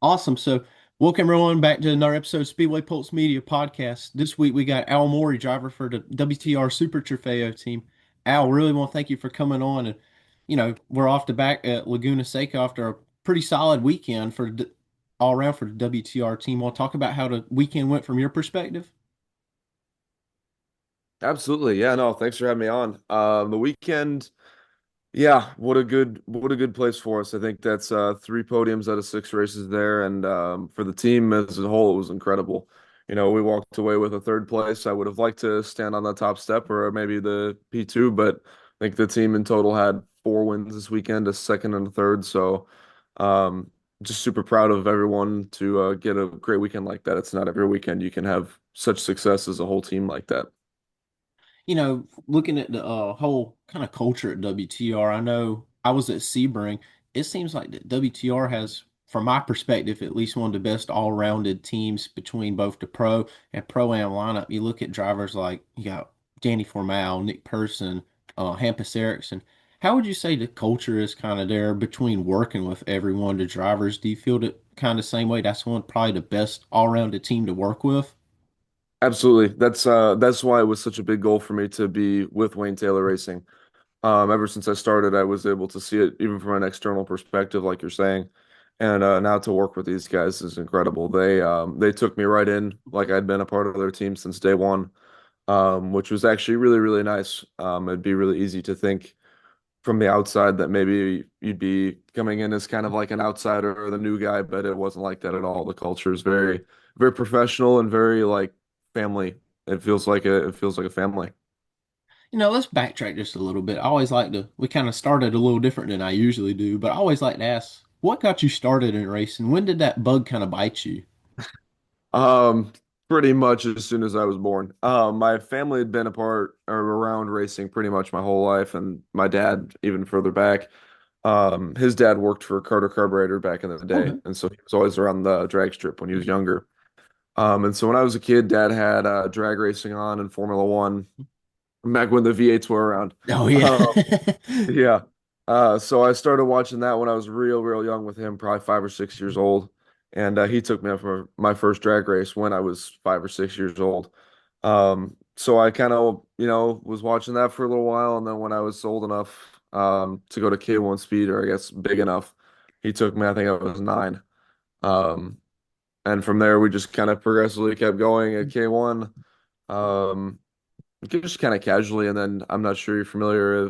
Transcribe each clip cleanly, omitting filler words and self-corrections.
Awesome. So, welcome everyone back to another episode of Speedway Pulse Media Podcast. This week we got Al Morey, driver for the WTR Super Trofeo team. Al, really want to thank you for coming on. And, we're off the back at Laguna Seca after a pretty solid weekend all around for the WTR team. Want to talk about how the weekend went from your perspective? Absolutely. Yeah, no, thanks for having me on. The weekend, yeah, what a good place for us. I think that's three podiums out of six races there, and for the team as a whole, it was incredible. We walked away with a third place. I would have liked to stand on the top step or maybe the P2, but I think the team in total had four wins this weekend, a second and a third. So, just super proud of everyone to get a great weekend like that. It's not every weekend you can have such success as a whole team like that. Looking at the whole kind of culture at WTR, I know I was at Sebring. It seems like that WTR has, from my perspective, at least one of the best all-rounded teams between both the pro and pro-am lineup. You look at drivers like you got Danny Formal, Nick Person, Hampus Erickson. How would you say the culture is kind of there between working with everyone, the drivers? Do you feel that kind of same way? That's one probably the best all-rounded team to work with? Absolutely. That's why it was such a big goal for me to be with Wayne Taylor Racing. Ever since I started, I was able to see it even from an external perspective, like you're saying. And now to work with these guys is incredible. They took me right in like I'd been a part of their team since day one, which was actually really, really nice. It'd be really easy to think from the outside that maybe you'd be coming in as kind of like an outsider or the new guy, but it wasn't like that at all. The culture is very, very professional and very like family. It feels like a family. Let's backtrack just a little bit. We kind of started a little different than I usually do, but I always like to ask, what got you started in racing? When did that bug kind of bite you? Um, Pretty much as soon as I was born. My family had been a part or around racing pretty much my whole life, and my dad even further back. His dad worked for Carter Carburetor back in the day, Okay. and so he was always around the drag strip when he was younger. And so when I was a kid, Dad had drag racing on and Formula One back when the V8s were around. Oh, yeah. Um, yeah. So I started watching that when I was real, real young with him, probably 5 or 6 years old. And he took me up for my first drag race when I was 5 or 6 years old. So I kind of, was watching that for a little while. And then when I was old enough to go to K1 Speed, or I guess big enough, he took me, I think I was 9. Um, and from there, we just kind of progressively kept going at K1. Um, just kind of casually, and then I'm not sure you're familiar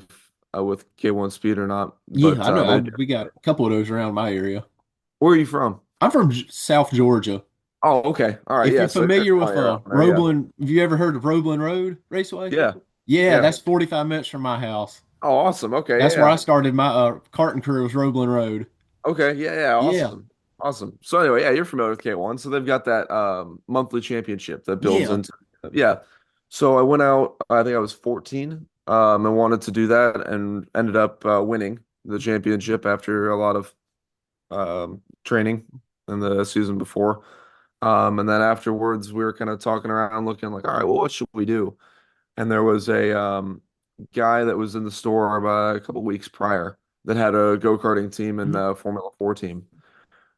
with K1 Speed or not, Yeah, but I know. they We got a couple of those around my area. where are you from? I'm from South Georgia. Oh, okay. All right. If Yeah. you're So you're familiar with definitely around there. Yeah. Roebling, have you ever heard of Roebling Road Raceway? Yeah. Yeah, Yeah. that's 45 minutes from my house. Oh, awesome. Okay. That's where I Yeah. started my karting career was Roebling Road. Okay. Yeah. Yeah. Yeah, Awesome. Awesome. So anyway, yeah, you're familiar with K1. So they've got that monthly championship that builds yeah. into yeah. So I went out, I think I was 14, and wanted to do that and ended up winning the championship after a lot of training in the season before. And then afterwards, we were kind of talking around, looking like, all right, well, what should we do? And there was a guy that was in the store about a couple weeks prior that had a go-karting team and Mhm. a Formula 4 team,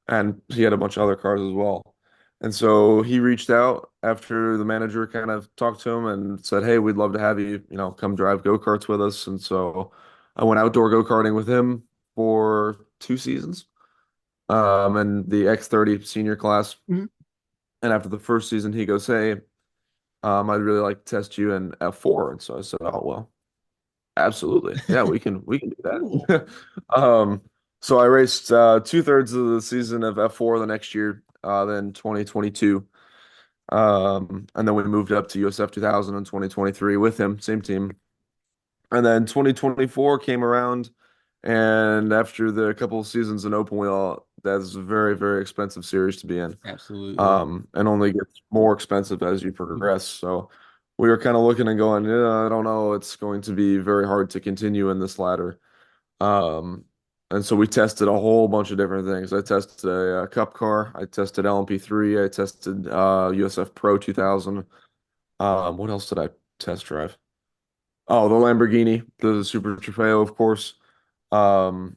and he had a bunch of other cars as well. And so he reached out after the manager kind of talked to him and said, "Hey, we'd love to have you, come drive go-karts with us." And so I went outdoor go-karting with him for 2 seasons, and the X30 senior class. Mhm. And after the first season, he goes, "Hey, I'd really like to test you in F4." And so I said, "Oh, well, absolutely. Yeah, we can do Cool. that." Um, so I raced two-thirds of the season of F4 the next year, then 2022. And then we moved up to USF 2000 in 2023 with him, same team. And then 2024 came around, and after the couple of seasons in open wheel, that's a very, very expensive series to be in. Absolutely. And only gets more expensive as you progress. So we were kind of looking and going, yeah, I don't know, it's going to be very hard to continue in this ladder. Um, and so we tested a whole bunch of different things. I tested a, cup car, I tested LMP3, I tested USF Pro 2000. What else did I test drive? Oh, the Lamborghini, the Super Trofeo, of course. Um,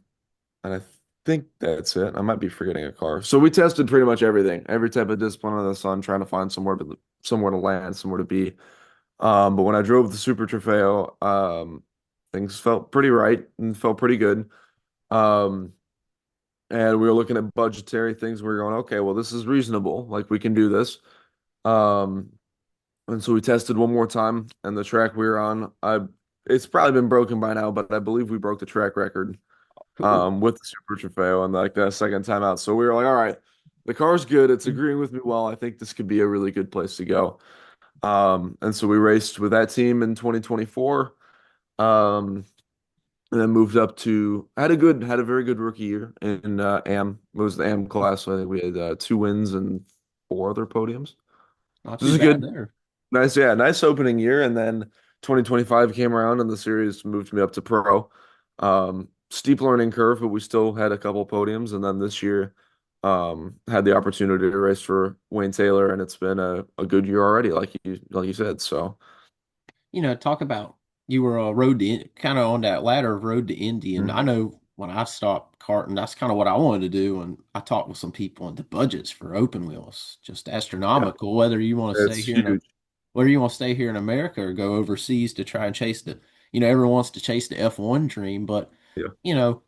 and I think that's it. I might be forgetting a car. So we tested pretty much everything, every type of discipline under the sun, trying to find somewhere to land, somewhere to be. But when I drove the Super Trofeo, things felt pretty right and felt pretty good. Um, and we were looking at budgetary things. We were going, okay, well, this is reasonable. Like we can do this. Um, and so we tested one more time, and the track we were on, it's probably been broken by now, but I believe we broke the track record Cool. with the Super Trofeo and like that second time out. So we were like, all right, the car's good. It's agreeing with me well. I think this could be a really good place to go. And so we raced with that team in 2024. Um, and then moved up to had a very good rookie year in AM. It was the AM class. So I think we had 2 wins and 4 other podiums. Not This too is bad good. there. Nice, yeah, nice opening year. And then 2025 came around and the series moved me up to pro. Steep learning curve, but we still had a couple podiums. And then this year, had the opportunity to race for Wayne Taylor, and it's been a good year already, like you said. So Talk about you were road to kind of on that ladder of road to Indy, and I Mhm. know when I stopped karting, that's kind of what I wanted to do. And I talked with some people, and the budgets for open wheels just Yeah, astronomical. it's huge. Whether you want to stay here in America or go overseas to try and chase everyone wants to chase the F1 dream, but Yeah. you know,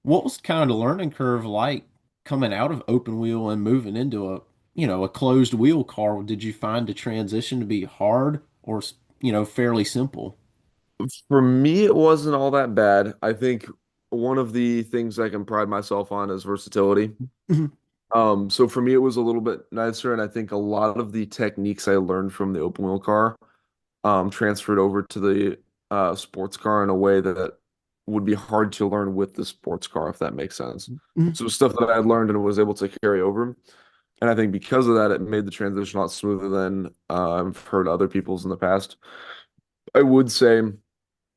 what was kind of the learning curve like coming out of open wheel and moving into a closed wheel car? Did you find the transition to be hard or, fairly simple? For me, it wasn't all that bad. I think one of the things I can pride myself on is versatility. So for me, it was a little bit nicer, and I think a lot of the techniques I learned from the open wheel car transferred over to the sports car in a way that would be hard to learn with the sports car, if that makes sense. So stuff that I had learned and was able to carry over. And I think because of that, it made the transition a lot smoother than I've heard other people's in the past. I would say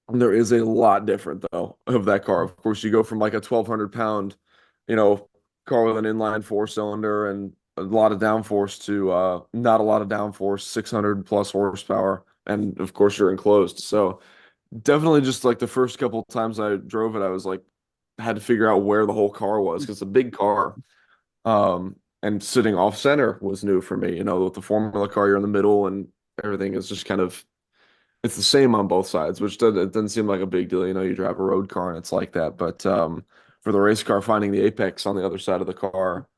there is a lot different though of that car. Of course, you go from like a 1,200 pound, you know, car with an inline 4 cylinder and a lot of downforce to not a lot of downforce, 600 plus horsepower, and of course you're enclosed. So definitely just like the first couple of times I drove it, I was like had to figure out where the whole car was because it's a big car. And sitting off center was new for me. You know, with the Formula car, you're in the middle and everything is just kind of it's the same on both sides, which it doesn't seem like a big deal. You know, you drive a road car and it's like that. But for the race car, finding the apex on the other side of the car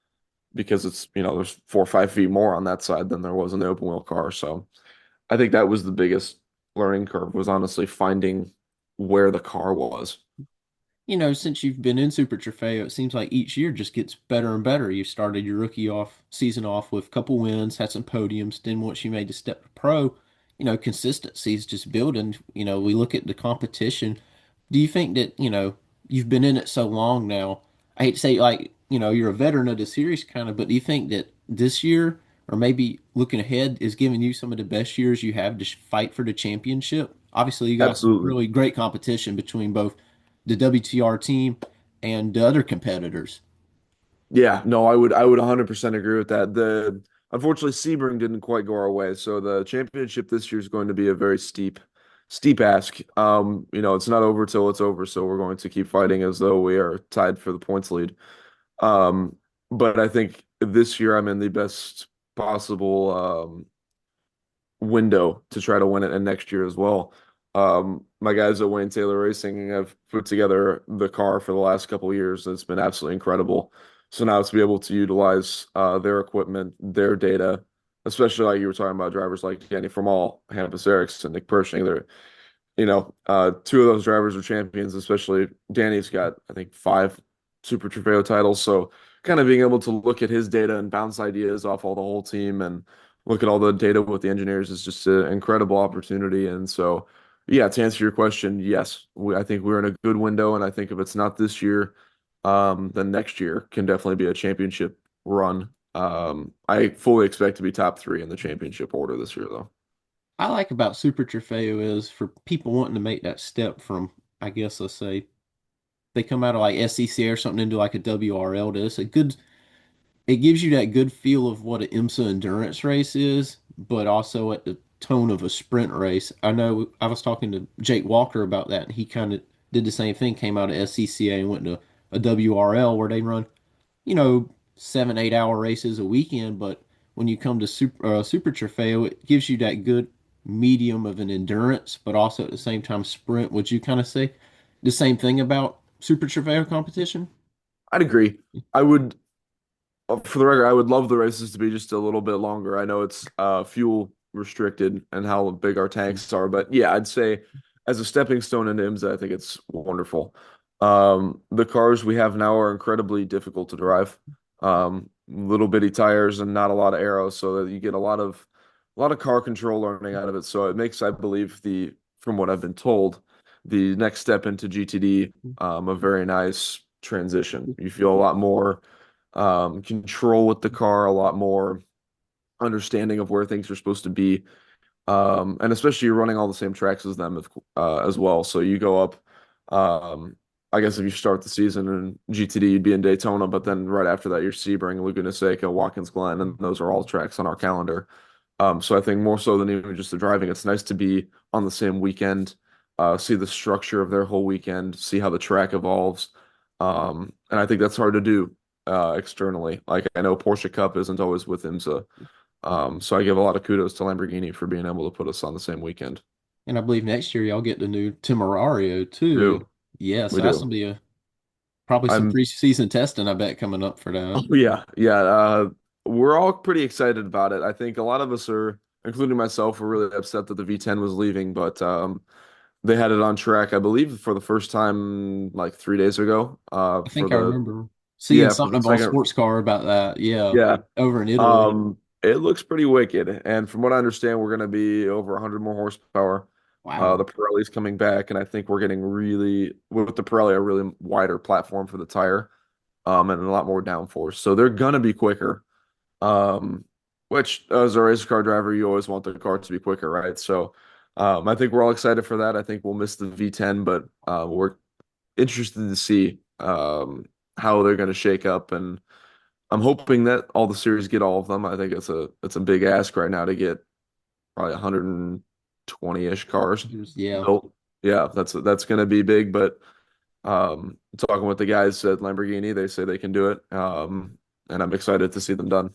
because it's, there's 4 or 5 feet more on that side than there was in the open wheel car. So I think that was the biggest learning curve was honestly finding where the car was. Since you've been in Super Trofeo, it seems like each year just gets better and better. You started your rookie off season off with a couple wins, had some podiums. Then once you made the step to pro, consistency is just building. We look at the competition. Do you think that, you've been in it so long now? I hate to say like, you're a veteran of the series kind of, but do you think that this year or maybe looking ahead is giving you some of the best years you have to fight for the championship? Obviously, you got some Absolutely. really great competition between both the WTR team and the other competitors. Yeah, no, I would 100% agree with that. The unfortunately Sebring didn't quite go our way, so the championship this year is going to be a very steep ask. It's not over till it's over, so we're going to keep fighting as though we are tied for the points lead. Um, but I think this year I'm in the best possible window to try to win it and next year as well. My guys at Wayne Taylor Racing have put together the car for the last couple of years. It's been absolutely incredible. So now to be able to utilize their equipment, their data, especially like you were talking about drivers like Danny Formal, Hampus Ericsson, Nick Pershing, two of those drivers are champions, especially Danny's got, I think, 5 Super Trofeo titles. So kind of being able to look at his data and bounce ideas off all the whole team and look at all the data with the engineers is just an incredible opportunity. And so, yeah, to answer your question, yes, I think we're in a good window. And I think if it's not this year, then next year can definitely be a championship run. I fully expect to be top 3 in the championship order this year, though. I like about Super Trofeo is for people wanting to make that step from, I guess, let's say they come out of like SCCA or something into like a WRL. It gives you that good feel of what an IMSA endurance race is, but also at the tone of a sprint race. I know I was talking to Jake Walker about that, and he kind of did the same thing, came out of SCCA and went to a WRL where they run, you know, 7, 8 hour races a weekend. But when you come to Super Trofeo, it gives you that good medium of an endurance, but also at the same time sprint. Would you kind of say the same thing about Super Trofeo competition? I'd agree. I would For the record, I would love the races to be just a little bit longer. I know it's fuel restricted and how big our tanks are, but yeah, I'd say as a stepping stone into IMSA, I think it's wonderful. The cars we have now are incredibly difficult to drive. Little bitty tires and not a lot of arrows, so that you get a lot of car control learning out of it. So it makes, I believe, from what I've been told, the next step into GTD a very nice transition. You feel a lot more control with the car, a lot more understanding of where things are supposed to be. And especially you're running all the same tracks as them as well. So you go up, um, I guess if you start the season in GTD, you'd be in Daytona, but then right after that, you're Sebring, Laguna Seca, Watkins Glen, and those are all tracks on our calendar. So I think more so than even just the driving, it's nice to be on the same weekend, see the structure of their whole weekend, see how the track evolves. And I think that's hard to do externally. Like I know Porsche Cup isn't always with IMSA. So I give a lot of kudos to Lamborghini for being able to put us on the same weekend. And I believe next year y'all get the new Temerario We too. do. Yeah, We so that's gonna do. be a probably some I'm preseason testing, I bet, coming up for Oh that. yeah, yeah. We're all pretty excited about it. I think a lot of us are, including myself, were really upset that the V10 was leaving, but they had it on track, I believe, for the first time like 3 days ago. I think I remember seeing Yeah, for something the up on second, Sports Car about that. Yeah, yeah. over in Italy. It looks pretty wicked, and from what I understand, we're going to be over 100 more horsepower. Wow. The Pirelli's coming back, and I think we're getting really with the Pirelli a really wider platform for the tire, and a lot more downforce. So they're gonna be quicker. Um, which as a race car driver, you always want the car to be quicker, right? So, I think we're all excited for that. I think we'll miss the V10, but we're interested to see how they're going to shake up, and I'm hoping that all the series get all of them. I think it's a big ask right now to get probably 120-ish cars Yeah. built. Yeah, that's going to be big, but talking with the guys at Lamborghini, they say they can do it. And I'm excited to see them done.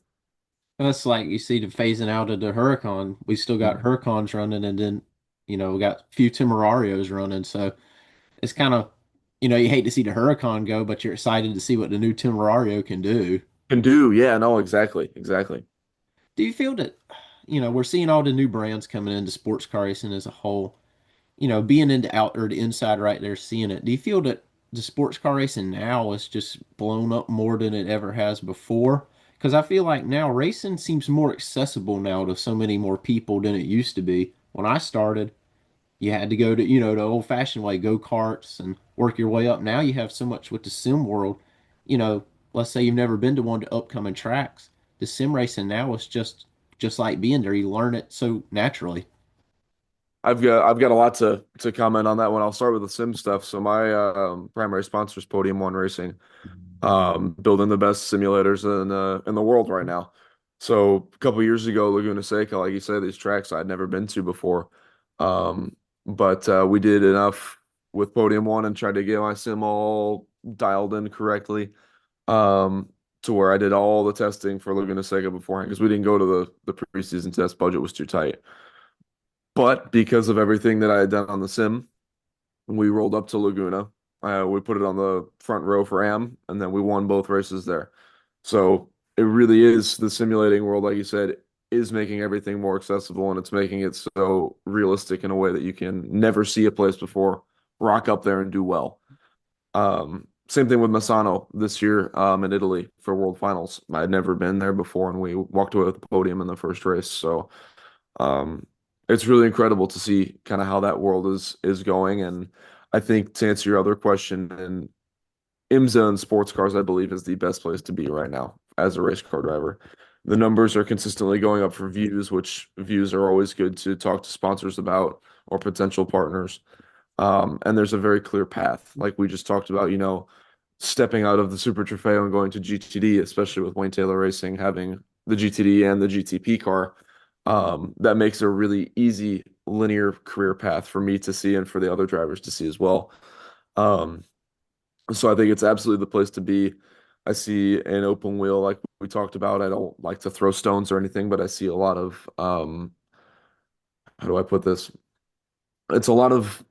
That's like you see the phasing out of the Huracan. We still got Huracans running, and then we got a few Temerarios running. So it's kind of you hate to see the Huracan go, but you're excited to see what the new Temerario can do. Can do, yeah, no, exactly, exactly. Do you feel that we're seeing all the new brands coming into sports car racing as a whole? Being into out or the inside right there, seeing it. Do you feel that the sports car racing now is just blown up more than it ever has before? Because I feel like now racing seems more accessible now to so many more people than it used to be. When I started, you had to go to, the old-fashioned way, go karts and work your way up. Now you have so much with the sim world. You know, let's say you've never been to one of the upcoming tracks. The sim racing now is just like being there. You learn it so naturally. I've got a lot to comment on that one. I'll start with the sim stuff. So my primary sponsor is Podium One Racing, building the best simulators in the world right now. So a couple years ago, Laguna Seca, like you said, these tracks I'd never been to before. But we did enough with Podium One and tried to get my sim all dialed in correctly. Um, to where I did all the testing for Laguna Seca beforehand because we didn't go to the preseason test. Budget was too tight. But because of everything that I had done on the sim, we rolled up to Laguna. We put it on the front row for AM, and then we won both races there. So it really is the simulating world, like you said, is making everything more accessible, and it's making it so realistic in a way that you can never see a place before, rock up there and do well. Same thing with Massano this year in Italy for World Finals. I'd never been there before, and we walked away with the podium in the first race. So um, it's really incredible to see kind of how that world is going. And I think to answer your other question, and IMSA and sports cars, I believe, is the best place to be right now as a race car driver. The numbers are consistently going up for views, which views are always good to talk to sponsors about or potential partners. And there's a very clear path, like we just talked about, stepping out of the Super Trofeo and going to GTD, especially with Wayne Taylor Racing having the GTD and the GTP car. That makes a really easy linear career path for me to see and for the other drivers to see as well. Um, So I think it's absolutely the place to be. I see an open wheel like we talked about. I don't like to throw stones or anything, but I see a lot of how do I put this? It's a lot of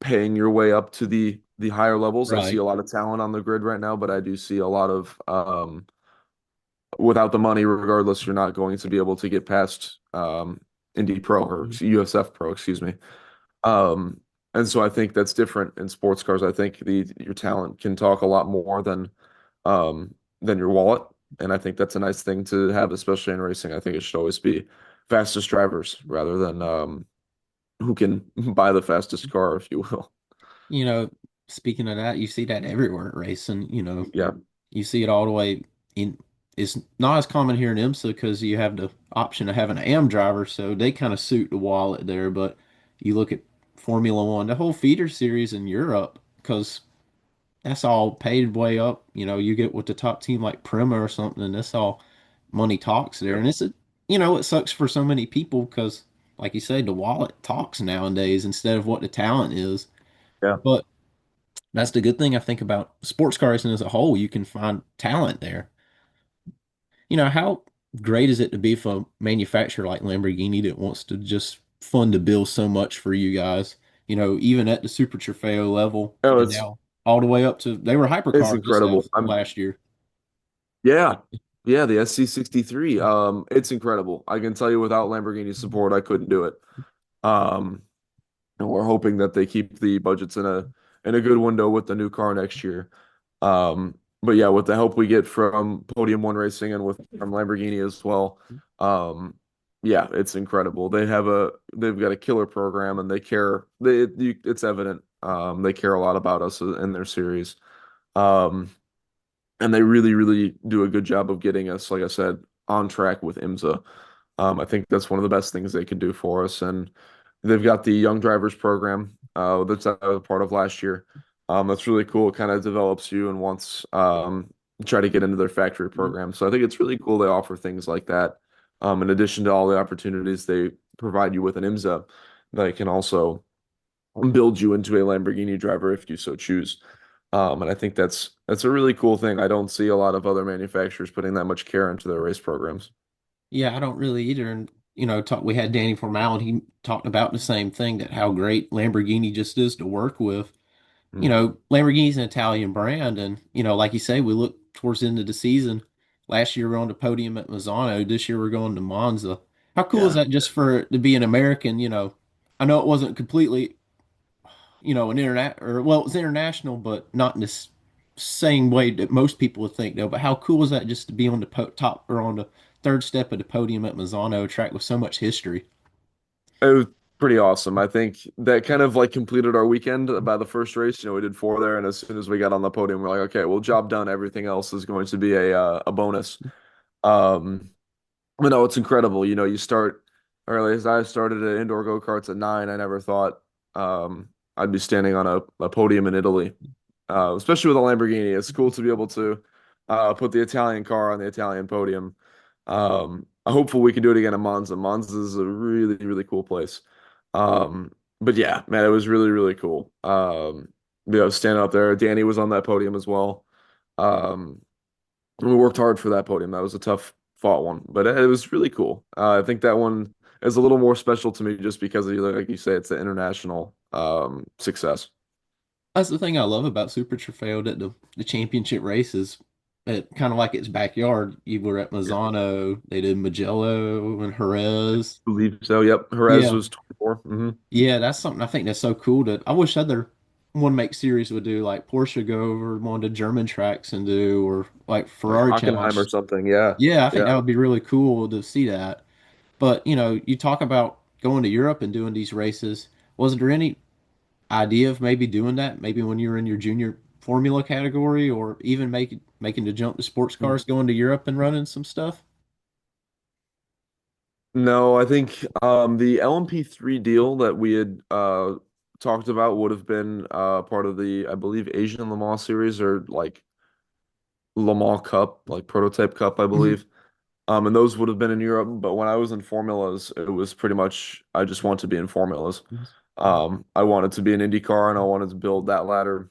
paying your way up to the higher levels. I see Right. a lot of talent on the grid right now, but I do see a lot of without the money, regardless, you're not going to be able to get past Indy Pro or USF Pro, excuse me. Um, and so I think that's different in sports cars. I think the your talent can talk a lot more than your wallet. And I think that's a nice thing to have, especially in racing. I think it should always be fastest drivers rather than who can buy the fastest car, if you will. You know, speaking of that, you see that everywhere at racing. Yeah, You see it all the way in. It's not as common here in IMSA because you have the option of having an AM driver, so they kind of suit the wallet there. But you look at Formula One, the whole feeder series in Europe, because that's all paid way up. You get with the top team like Prima or something, and that's all money talks there. yeah, And it sucks for so many people because, like you say, the wallet talks nowadays instead of what the talent is. yeah. But that's the good thing I think about sports car racing as a whole. You can find talent there. How great is it to be for a manufacturer like Lamborghini that wants to just fund to build so much for you guys? Even at the Super Trofeo level, Oh, and now all the way up to they were it's hypercars just incredible. I'm last year. Yeah. Yeah, the SC63. It's incredible. I can tell you without Lamborghini support, I couldn't do it. Um, and we're hoping that they keep the budgets in a good window with the new car next year. But yeah, with the help we get from Podium One Racing and with from Lamborghini as well, um, yeah, it's incredible. They've got a killer program and they care. It's evident. They care a lot about us in their series. Um, and they really, really do a good job of getting us, like I said, on track with IMSA. I think that's one of the best things they can do for us. And they've got the young drivers program that's I was a part of last year. That's really cool. It kind of develops you and wants try to get into their factory program. So I think it's really cool they offer things like that. In addition to all the opportunities they provide you with an IMSA, they can also build you into a Lamborghini driver if you so choose. And I think that's a really cool thing. I don't see a lot of other manufacturers putting that much care into their race programs. Yeah, I don't really either. And we had Danny Formal, and he talked about the same thing that how great Lamborghini just is to work with. Mm. Lamborghini's an Italian brand, and like you say, we look towards the end of the season. Last year we are on the podium at Misano. This year we're going to Monza. How cool is Yeah. that just for it to be an American? I know it wasn't completely, an internet or well, it was international, but not in this same way that most people would think though. But how cool is that just to be on the top or on the third step of the podium at Misano, a track with so much history? It was pretty awesome. I think that kind of like completed our weekend by the first race. We did four there, and as soon as we got on the podium, we're like, okay, well, job done. Everything else is going to be a bonus. Um, it's incredible. You start, or at least I started at indoor go-karts at 9. I never thought I'd be standing on a podium in Italy, especially with a Lamborghini. It's cool to be able to put the Italian car on the Italian podium. Hopefully we can do it again in Monza. Monza is a really, really cool place. But yeah, man, it was really, really cool. Standing up there. Danny was on that podium as well. Um, we worked hard for that podium. That was a tough fought one, but it was really cool. I think that one is a little more special to me just because of, like you say, it's the international success. That's the thing I love about Super Trofeo that the championship races, it kind of like its backyard. You were at Yeah. Mazzano, they did Mugello and Jerez. Believe so. Yep. Jerez Yeah, was 24. yeah, that's something I think that's so cool that I wish other one make series would do like Porsche go over one of the German tracks and do or like Like Ferrari Hockenheim or challenge. something. Yeah. Yeah, I think Yeah. that would be really cool to see that. But you talk about going to Europe and doing these races. Was there any idea of maybe doing that? Maybe when you were in your junior formula category, or even making the jump to sports cars, going to Europe and running some stuff? No, I think the LMP3 deal that we had talked about would have been part of the, I believe, Asian Le Mans series or like Le Mans Cup, like Prototype Cup, I Mhm. believe. And those would have been in Europe. But when I was in formulas, it was pretty much I just want to be in formulas. I wanted to be an IndyCar and I wanted to build that ladder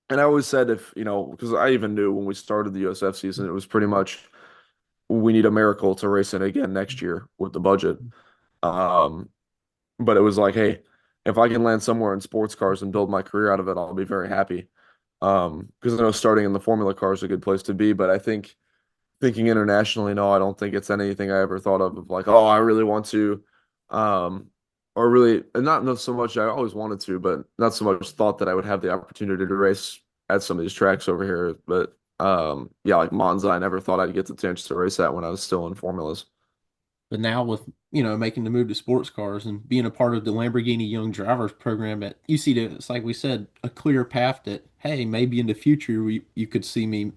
And I always said if, because I even knew when we started the USF season, it was pretty much we need a miracle to race it again next year with the budget. Um, but it was like, hey, if I can land somewhere in sports cars and build my career out of it, I'll be very happy. Because I know starting in the Formula car is a good place to be, but I think thinking internationally, no, I don't think it's anything I ever thought of like, oh, I really want to, um, or really, and not so much. I always wanted to, but not so much thought that I would have the opportunity to race at some of these tracks over here. But yeah, like Monza, I never thought I'd get the chance to race that when I was still in formulas. But now with, making the move to sports cars and being a part of the Lamborghini Young Drivers program at UC, it's like we said, a clear path that, hey, maybe in the future you could see me,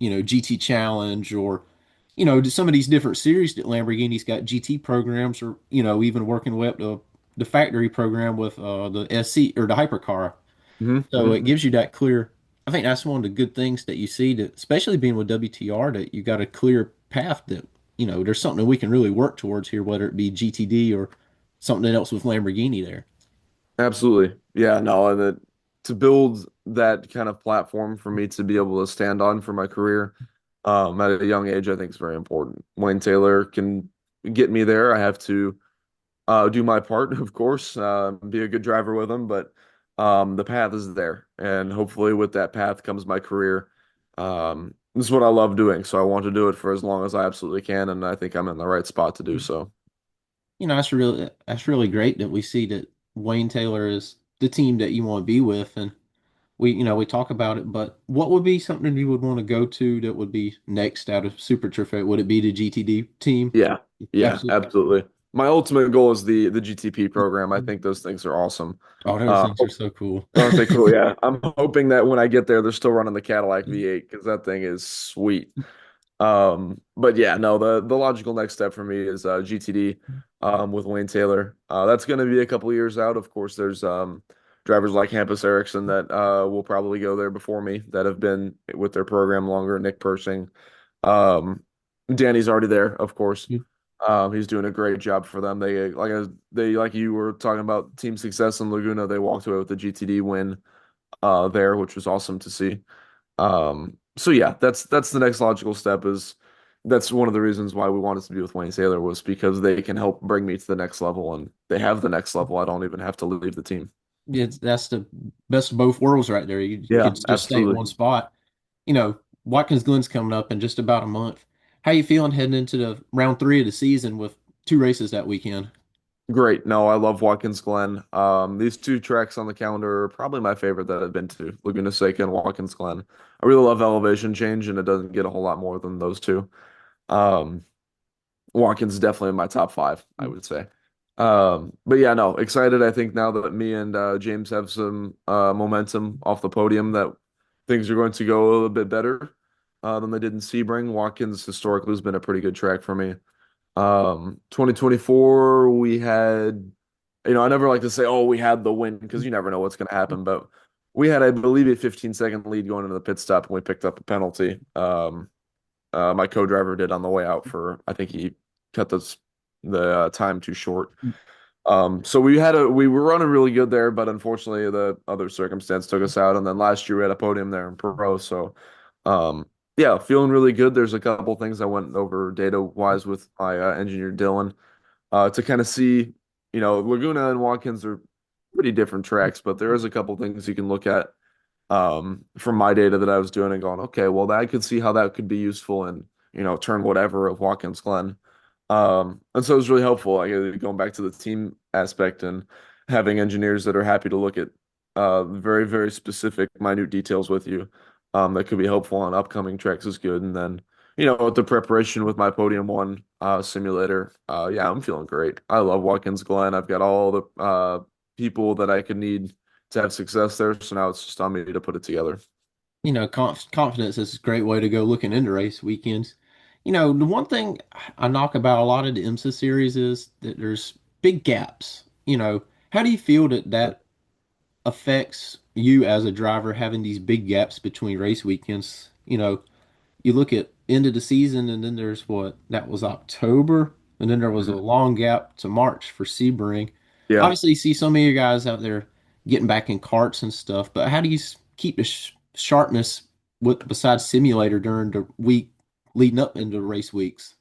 GT Challenge or, some of these different series that Lamborghini's got GT programs or, even working way up to the factory program with the SC or the hypercar. So Hmm. it gives you that clear. I think that's one of the good things that you see that, especially being with WTR, that you got a clear path that, there's something that we can really work towards here, whether it be GTD or something else with Lamborghini there. Absolutely. Yeah, no, and to build that kind of platform for me to be able to stand on for my career, at a young age, I think is very important. Wayne Taylor can get me there. I have to do my part, of course, be a good driver with him, but the path is there. And hopefully with that path comes my career. This is what I love doing, so I want to do it for as long as I absolutely can, and I think I'm in the right spot to do so. That's really great that we see that Wayne Taylor is the team that you want to be with, and we talk about it. But what would be something you would want to go to that would be next out of Super Trofeo? Would it be the GTD team? Yeah, yeah, Absolutely. absolutely. My ultimate goal is the GTP program. I think those things are awesome. Oh, those things are so cool. Aren't they cool? Yeah. I'm hoping that when I get there, they're still running the Cadillac V8 because that thing is sweet. But yeah, no, the logical next step for me is GTD with Wayne Taylor. That's going to be a couple of years out. Of course, there's drivers like Hampus Ericsson that will probably go there before me that have been with their program longer. Nick Persing. Um, Danny's already there, of course. He's doing a great job for them. They like you were talking about team success in Laguna. They walked away with the GTD win there, which was awesome to see. So yeah, that's the next logical step is that's one of the reasons why we wanted to be with Wayne Taylor was because they can help bring me to the next level and they have the next level. I don't even have to leave the team. That's the best of both worlds right there. You Yeah, could just stay at absolutely. one spot. Watkins Glen's coming up in just about a month. How you feeling heading into the round three of the season with two races that weekend? Great. No, I love Watkins Glen. These two tracks on the calendar are probably my favorite that I've been to, Laguna Seca and Watkins Glen. I really love elevation change, and it doesn't get a whole lot more than those two. Um, Watkins is definitely in my top five, I would say. But yeah, no, excited. I think now that me and James have some momentum off the podium, that things are going to go a little bit better than they did in Sebring. Watkins historically has been a pretty good track for me. 2024, we had, I never like to say, oh, we had the win because you never know what's going to happen, but we had, I believe, a 15-second lead going into the pit stop and we picked up a penalty. My co-driver did on the way out for, I think he cut the time too short. So we were running really good there, but unfortunately the other circumstance took us out. And then last year we had a podium there in pro. So, yeah, feeling really good. There's a couple things I went over data wise with my engineer Dylan, to kind of see, Laguna and Watkins are pretty different tracks, but there is a couple things you can look at from my data that I was doing and going, okay, well, I could see how that could be useful in, turn whatever of Watkins Glen. And so it was really helpful, like going back to the team aspect and having engineers that are happy to look at very, very specific, minute details with you that could be helpful on upcoming tracks is good. And then, with the preparation with my Podium One simulator, yeah, I'm feeling great. I love Watkins Glen. I've got all the people that I could need to have success there. So now it's just on me to put it together. Confidence is a great way to go looking into race weekends. The one thing I knock about a lot of the IMSA series is that there's big gaps. How do you feel that affects you as a driver having these big gaps between race weekends? You look at end of the season, and then there's what that was October, and then there was a Mhm. long gap to March for Sebring. Yeah. Obviously, you see some of you guys out there getting back in carts and stuff, but how do you keep the sharpness with besides simulator during the week leading up into race weeks?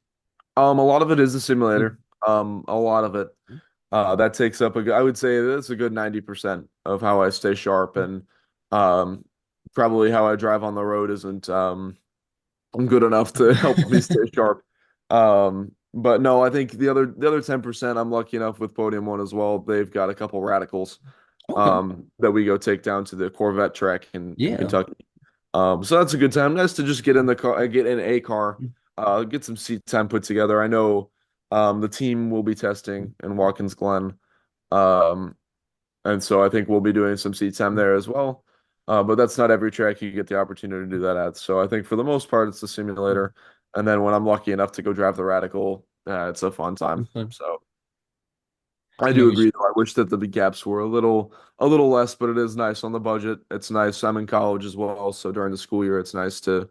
A lot of it is a simulator. A lot of it. That takes up I would say that's a good 90% of how I stay sharp and um probably how I drive on the road isn't good enough to help me stay sharp. But no, I think the other 10% I'm lucky enough with Podium One as well. They've got a couple radicals Okay. that we go take down to the Corvette track in Yeah. Kentucky. So that's a good time. Nice to just get in the car, get in a car, get some seat time put together. I know the team will be testing in Watkins Glen. Um, and so I think we'll be doing some seat time there as well. But that's not every track you get the opportunity to do that at. So I think for the most part, it's a simulator. And then when I'm lucky enough to go drive the Radical, it's a fun time. Okay. So I You know, do agree, though. I wish that the big gaps were a little less, but it is nice on the budget. It's nice. I'm in college as well, so during the school year, it's nice to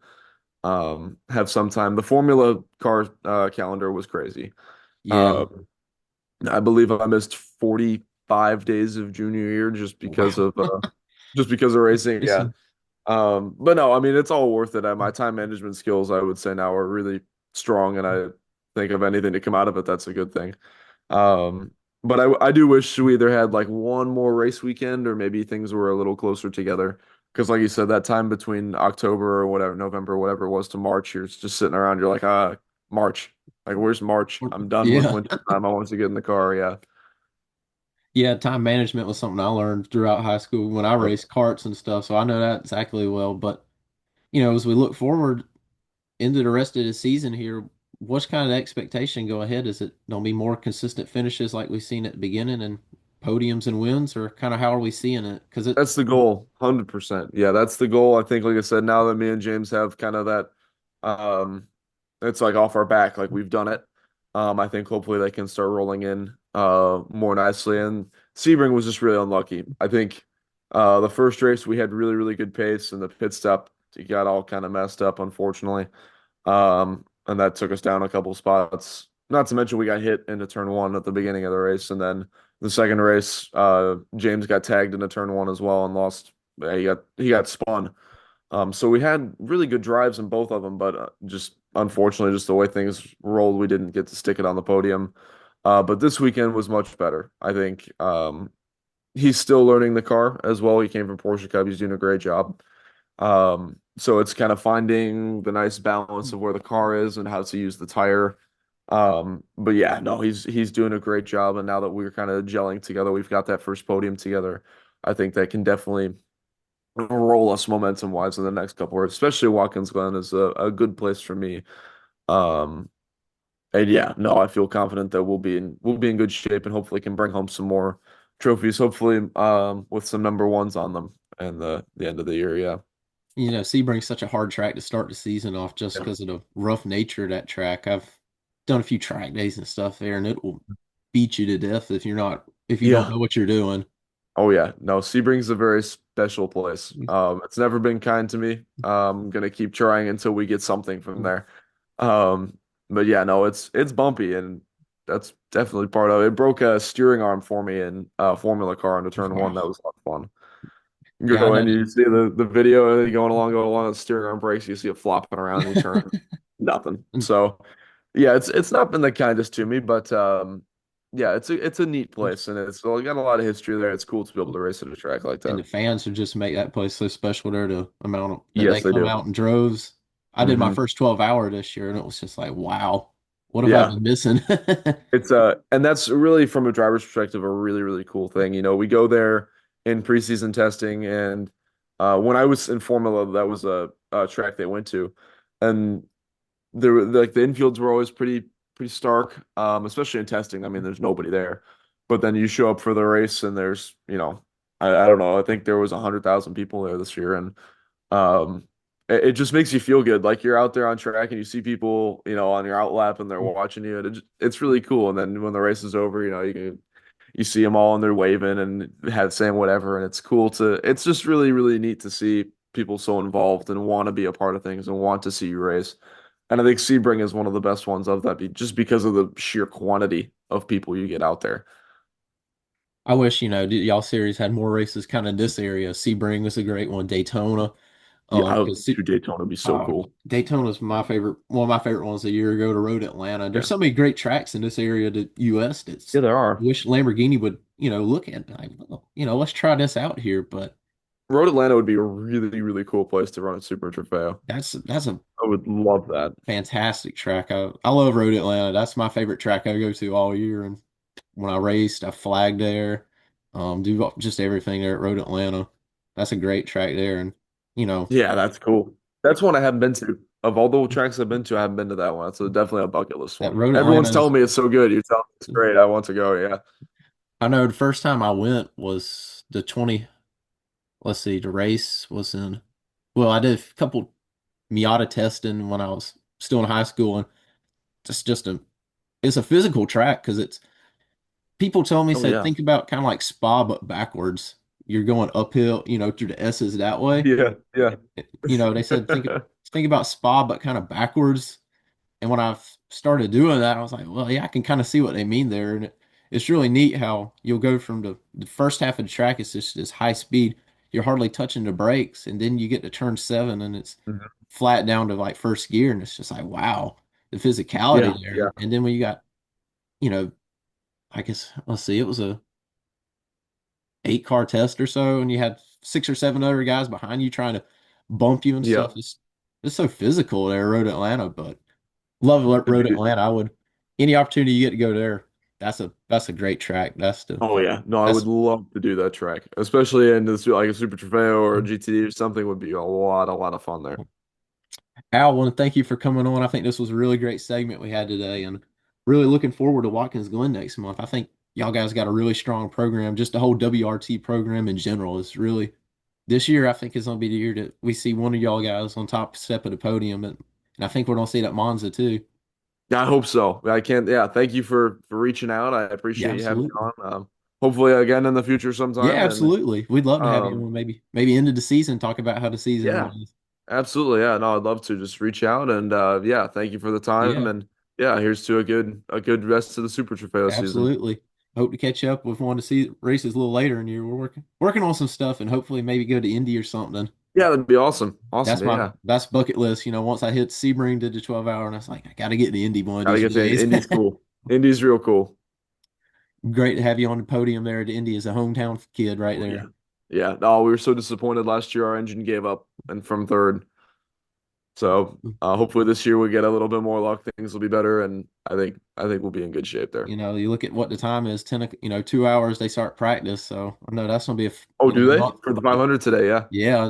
have some time. The Formula car calendar was crazy. yeah. Uh, I believe I missed 45 days of junior year Wow. just because of racing. Yeah. Racing. But no, I mean it's all worth it. My time management skills, I would say now are really strong, and I think of anything to come out of it, that's a good thing. Um, but I do wish we either had like one more race weekend or maybe things were a little closer together. Because like you said, that time between October or whatever, November, whatever it was to March, you're just sitting around, you're like, March. Like, where's March? I'm done with Yeah. winter time. I want to get in the car. Yeah. Yeah, time management was something I learned throughout high school when I Yep. raced karts and stuff, so I know that exactly well. But, as we look forward into the rest of the season here, what's kind of the expectation go ahead? Is it gonna be more consistent finishes like we've seen at the beginning and podiums and wins, or kind of how are we seeing it? Because it, That's the goal, 100%. Yeah, that's the goal. I think, like I said, now that me and James have kind of that, um, it's like off our back, like we've done it. I think hopefully they can start rolling in more nicely. And Sebring was just really unlucky. I think the first race we had really, really good pace, and the pit stop it got all kind of messed up, unfortunately. And that took us down a couple spots. Not to mention we got hit into turn one at the beginning of the race, and then the second race, James got tagged into turn one as well and lost. He got spun. So we had really good drives in both of them, but just unfortunately, just the way things rolled, we didn't get to stick it on the podium. But this weekend was much better. I think he's still learning the car as well. He came from Porsche Cup. He's doing a great job. So it's kind of finding the nice balance of where the car is and how to use the tire. But yeah, no, he's doing a great job. And now that we're kind of gelling together, we've got that first podium together. I think that can definitely roll us momentum wise in the next couple of years, especially Watkins Glen is a good place for me. Um, and yeah, no, I feel confident that we'll be in good shape and hopefully can bring home some more trophies, hopefully with some number ones on them and the end of the year. Yeah. Sebring's such a hard track to start the season off just Yeah. because of the rough nature of that track. I've done a few track days and stuff there, and it will beat you to death if you don't Yeah. know what you're doing. Oh yeah, no, Sebring's a very special place. It's never been kind to me. I'm gonna keep trying until we get something from there. Um, but yeah, no, it's bumpy, and that's definitely part of it. It broke a steering arm for me in a Formula car into turn one. Wow. That was a lot of fun. You Yeah, I go know. in, you see the video, and going along, the steering arm breaks, you see it flopping around, you turn, nothing. So yeah, it's not been the kindest to me, but yeah, it's a neat place, and it's got a lot of history there. It's cool to be able to race at a track like And that. the fans would just make that place so special there, the that they Yes, they come do. out in droves. I did my Hmm. first 12-hour this year, and it was just like, wow, what have I Yeah, been missing? it's and that's really from a driver's perspective a really really cool thing. We go there in preseason testing, and when I was in Formula, that was a track they went to, and there were like the infields were always pretty stark, especially in testing. I mean, there's nobody there, but then you show up for the race, and there's I don't know. I think there was 100,000 people there this year, and it just makes you feel good. Like you're out there on track and you see people, on your outlap and they're watching you, and it's really cool. And then when the race is over, you see them all and they're waving and saying whatever, and it's cool to. It's just really really neat to see people so involved and want to be a part of things and want to see you race. And I think Sebring is one of the best ones of that, just because of the sheer quantity of people you get out there. I wish, y'all series had more races kind of in this area. Sebring was a great one, Daytona. Yeah, I would Because do Daytona would be so cool. Daytona's my favorite, one of my favorite ones a year ago to Road Atlanta. There's Yeah. so many great tracks in this area of the US that's Yeah, there I are. wish Lamborghini would, look at. Like, well, let's try this out here. But Road Atlanta would be a really, really cool place to run a Super Trofeo. that's a I would love that. fantastic track. I love Road Atlanta. That's my favorite track I go to all year. And when I raced, I flagged there, do just everything there at Road Atlanta. That's a great track there. And, you know, Yeah, that's cool. That's one I haven't been to. Of all the tracks I've been to, I haven't been to that one. So definitely a bucket list that one. Road Everyone's Atlanta is, telling me it's so good. You tell me it's great. I want to go. Yeah. I know the first time I went was let's see, the race was well, I did a couple Miata testing when I was still in high school. And just it's a physical track because people tell me, Oh said, yeah. think about kind of like Spa, but backwards. You're going uphill, through the S's that way. Yeah. Yeah. They said think about Spa, but kind of backwards. And when I started doing that, I was like, well, yeah, I can kind of see what they mean there. And it's really neat how you'll go from the first half of the track, it's just this high speed. You're hardly touching the brakes. And then you get to turn seven and it's Mhm. flat down to like first gear. And it's just like, wow, the physicality Yeah. Yeah. there. And then when you got, you know, I guess, let's see, it was a 8 car test or so. And you had 6 or 7 other guys behind you trying to bump you and Yeah. stuff. It's so physical there, Road Atlanta, but love It'd Road be, Atlanta. I would any opportunity you get to go there. That's a great track. oh yeah. No, I would That's love to do that track, especially in this like a Super Trofeo or a GTD or something would be a lot of fun there. Al. I want to thank you for coming on. I think this was a really great segment we had today, and really looking forward to Watkins Glen next month. I think y'all guys got a really strong program. Just the whole WRT program in general is really this year. I think is going to be the year that we see one of y'all guys on top step of the podium, and I think we're going to see that Monza too. Yeah, I hope so. I can't. Yeah, thank you for reaching out. I Yeah, appreciate you having me absolutely. on. Hopefully again in the future Yeah, sometime. And absolutely. We'd love to have you um, on maybe end of the season talk about how the season yeah, was. absolutely. Yeah, no, I'd love to just reach out and yeah, thank you for the time. Yeah. And yeah, here's to a good rest of the Super Trofeo season. Absolutely. Hope to catch up with one to see races a little later in the year. We're working on some stuff and hopefully maybe go to Indy or something. Yeah, that'd be awesome. Awesome. Yeah. That's bucket list. Once I hit Sebring, did the 12 hour, and I was like, I got to get to Indy one of Gotta these get to days. Indy's cool. Indy's real cool. Great to have you on the podium there at Indy as a hometown kid right Oh yeah. there. Yeah. No, we were so disappointed last year. Our engine gave up and from third. So hopefully this year we get a little bit more luck. Things will be better, and I think we'll be in good shape there. You look at what the time is, 2 hours they start practice. So I know that's gonna be Oh, do they month. for the 500 today? Yeah.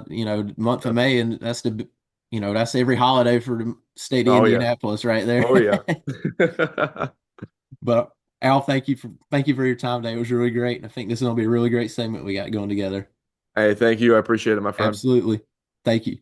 Yeah, month of Yeah. May, and that's every holiday for the state of Oh yeah. Indianapolis right there. Oh yeah. But Al, thank you for your time today. It was really great, and I think this is gonna be a really great segment we got going together. Hey, thank you. I appreciate it, my friend. Absolutely. Thank you.